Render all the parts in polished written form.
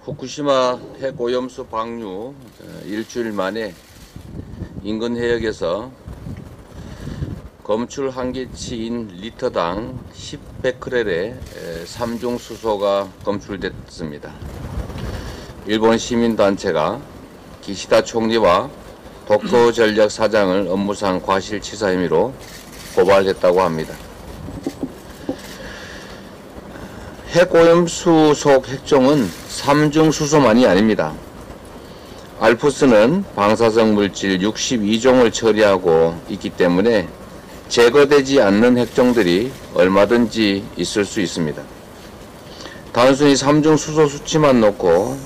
후쿠시마 핵오염수 방류 일주일 만에 인근 해역에서 검출 한계치인 리터당 10베크렐의 3중 수소가 검출됐습니다. 일본 시민단체가 기시다 총리와 도쿄 전력 사장을 업무상 과실치사 혐의로 고발했다고 합니다. 핵오염수 속 핵종은 3중 수소만이 아닙니다. 알프스는 방사성 물질 62종을 처리하고 있기 때문에 제거되지 않는 핵종들이 얼마든지 있을 수 있습니다. 단순히 3중 수소 수치만 놓고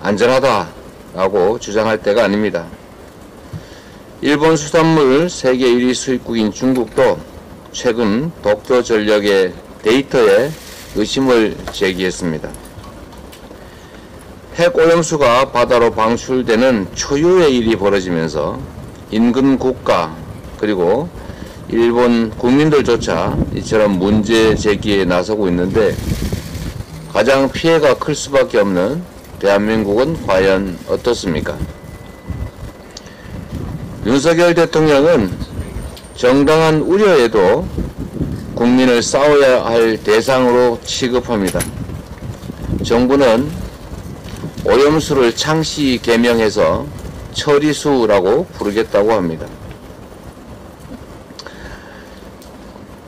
안전하다라고 주장할 때가 아닙니다. 일본 수산물 세계 1위 수입국인 중국도 최근 도쿄 전력의 데이터에 의심을 제기했습니다. 핵오염수가 바다로 방출되는 초유의 일이 벌어지면서 인근 국가 그리고 일본 국민들조차 이처럼 문제 제기에 나서고 있는데 가장 피해가 클 수밖에 없는 대한민국은 과연 어떻습니까? 윤석열 대통령은 정당한 우려에도 국민을 싸워야 할 대상으로 취급합니다. 정부는 오염수를 창시 개명해서 처리수라고 부르겠다고 합니다.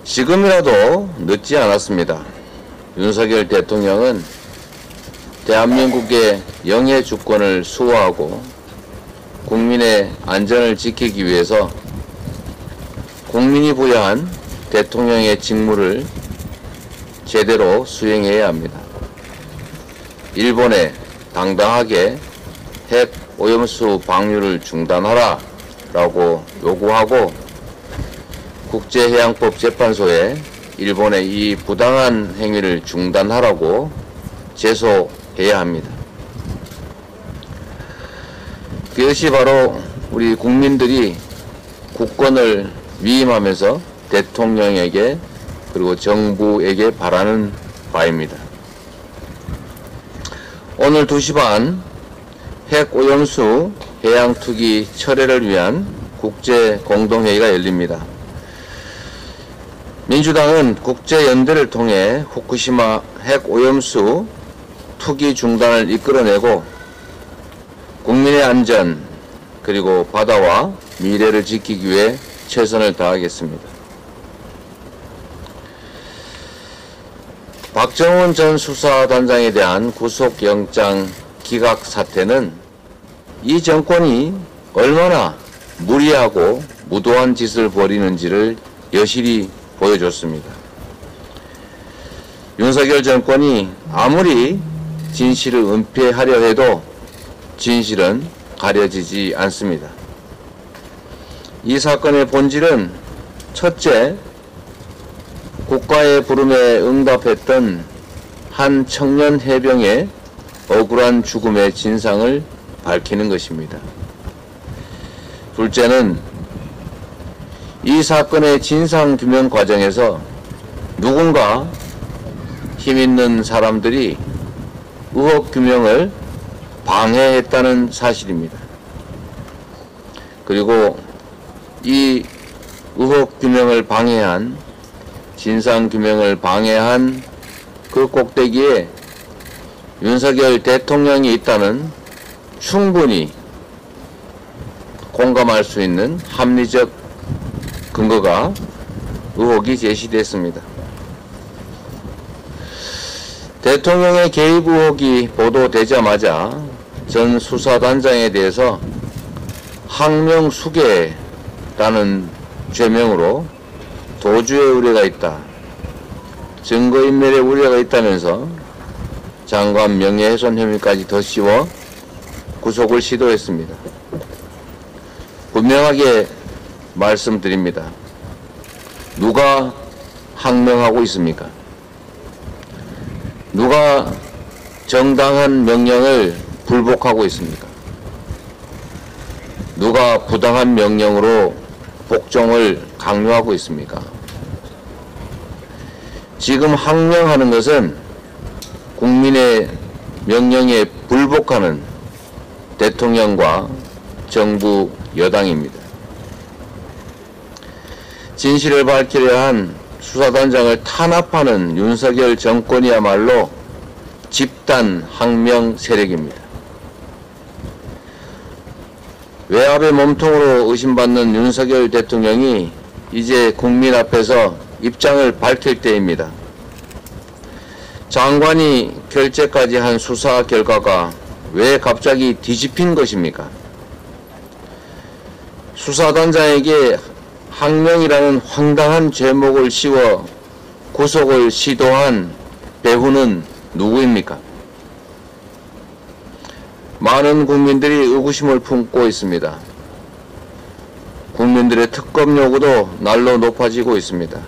지금이라도 늦지 않았습니다. 윤석열 대통령은 대한민국의 영해 주권을 수호하고 국민의 안전을 지키기 위해서 국민이 부여한 대통령의 직무를 제대로 수행해야 합니다. 일본에 당당하게 핵 오염수 방류를 중단하라 라고 요구하고 국제해양법 재판소에 일본의 이 부당한 행위를 중단하라고 제소해야 합니다. 그것이 바로 우리 국민들이 국권을 위임하면서 대통령에게 그리고 정부에게 바라는 바입니다. 오늘 2시 반 핵오염수 해양투기 철회를 위한 국제공동회의가 열립니다. 민주당은 국제연대를 통해 후쿠시마 핵오염수 투기 중단을 이끌어내고 국민의 안전 그리고 바다와 미래를 지키기 위해 최선을 다하겠습니다. 박정훈 전 수사단장에 대한 구속영장 기각 사태는 이 정권이 얼마나 무리하고 무도한 짓을 벌이는지를 여실히 보여줬습니다. 윤석열 정권이 아무리 진실을 은폐하려 해도 진실은 가려지지 않습니다. 이 사건의 본질은 첫째, 국가의 부름에 응답했던 한 청년 해병의 억울한 죽음의 진상을 밝히는 것입니다. 둘째는 이 사건의 진상규명 과정에서 누군가 힘있는 사람들이 의혹규명을 방해했다는 사실입니다. 그리고 이 의혹규명을 방해한 진상규명을 방해한 그 꼭대기에 윤석열 대통령이 있다는 충분히 공감할 수 있는 합리적 근거가 의혹이 제시됐습니다. 대통령의 개입 의혹이 보도되자마자 전 수사단장에 대해서 항명수괴라는 죄명으로 도주의 우려가 있다, 증거인멸의 우려가 있다면서 장관 명예훼손 혐의까지 더 씌워 구속을 시도했습니다. 분명하게 말씀드립니다. 누가 항명하고 있습니까? 누가 정당한 명령을 불복하고 있습니까? 누가 부당한 명령으로 복종을 강요하고 있습니까? 지금 항명하는 것은 국민의 명령에 불복하는 대통령과 정부 여당입니다. 진실을 밝히려 한 수사단장을 탄압하는 윤석열 정권이야말로 집단 항명 세력입니다. 외압의 몸통으로 의심받는 윤석열 대통령이 이제 국민 앞에서 입장을 밝힐 때입니다. 장관이 결재까지 한 수사 결과가 왜 갑자기 뒤집힌 것입니까? 수사단장에게 항명이라는 황당한 죄목을 씌워 구속을 시도한 배후는 누구입니까? 많은 국민들이 의구심을 품고 있습니다. 국민들의 특검 요구도 날로 높아지고 있습니다.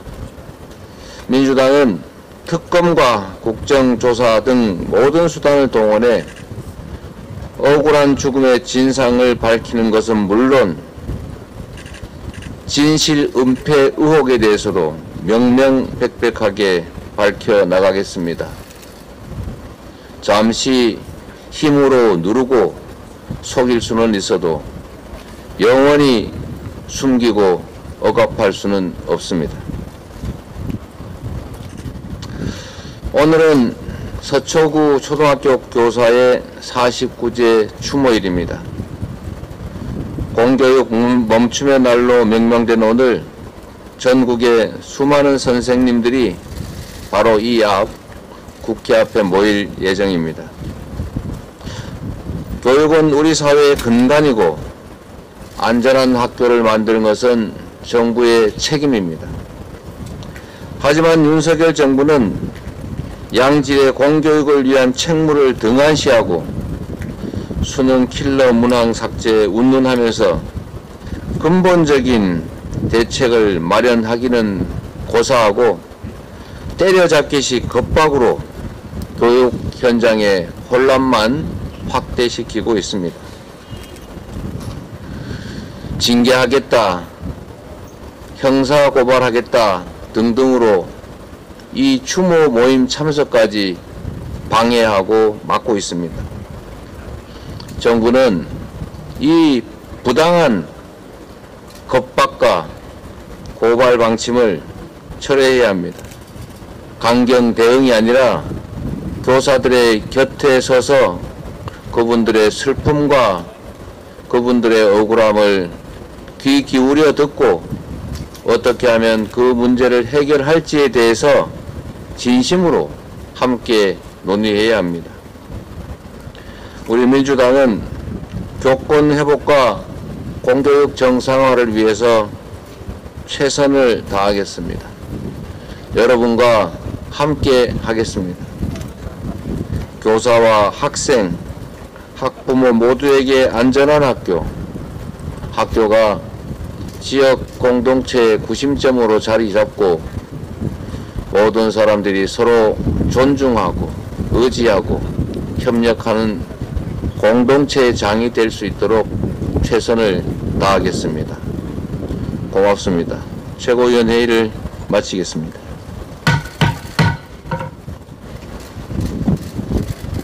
민주당은 특검과 국정조사 등 모든 수단을 동원해 억울한 죽음의 진상을 밝히는 것은 물론 진실 은폐 의혹에 대해서도 명명백백하게 밝혀나가겠습니다. 잠시 힘으로 누르고 속일 수는 있어도 영원히 숨기고 억압할 수는 없습니다. 오늘은 서초구 초등학교 교사의 49제 추모일입니다. 공교육 멈춤의 날로 명명된 오늘 전국의 수많은 선생님들이 바로 이 앞 국회 앞에 모일 예정입니다. 교육은 우리 사회의 근간이고 안전한 학교를 만드는 것은 정부의 책임입니다. 하지만 윤석열 정부는 양질의 공교육을 위한 책무를 등한시하고 수능 킬러 문항 삭제 운운하면서 근본적인 대책을 마련하기는 고사하고 때려잡기식 겁박으로 교육 현장의 혼란만 확대시키고 있습니다. 징계하겠다, 형사고발하겠다 등등으로 이 추모 모임 참석까지 방해하고 막고 있습니다. 정부는 이 부당한 겁박과 고발 방침을 철회해야 합니다. 강경 대응이 아니라 교사들의 곁에 서서 그분들의 슬픔과 그분들의 억울함을 귀 기울여 듣고 어떻게 하면 그 문제를 해결할지에 대해서 진심으로 함께 논의해야 합니다. 우리 민주당은 교권 회복과 공교육 정상화를 위해서 최선을 다하겠습니다. 여러분과 함께 하겠습니다. 교사와 학생, 학부모 모두에게 안전한 학교, 학교가 지역 공동체의 구심점으로 자리 잡고 모든 사람들이 서로 존중하고 의지하고 협력하는 공동체의 장이 될 수 있도록 최선을 다하겠습니다. 고맙습니다. 최고위원 회의를 마치겠습니다.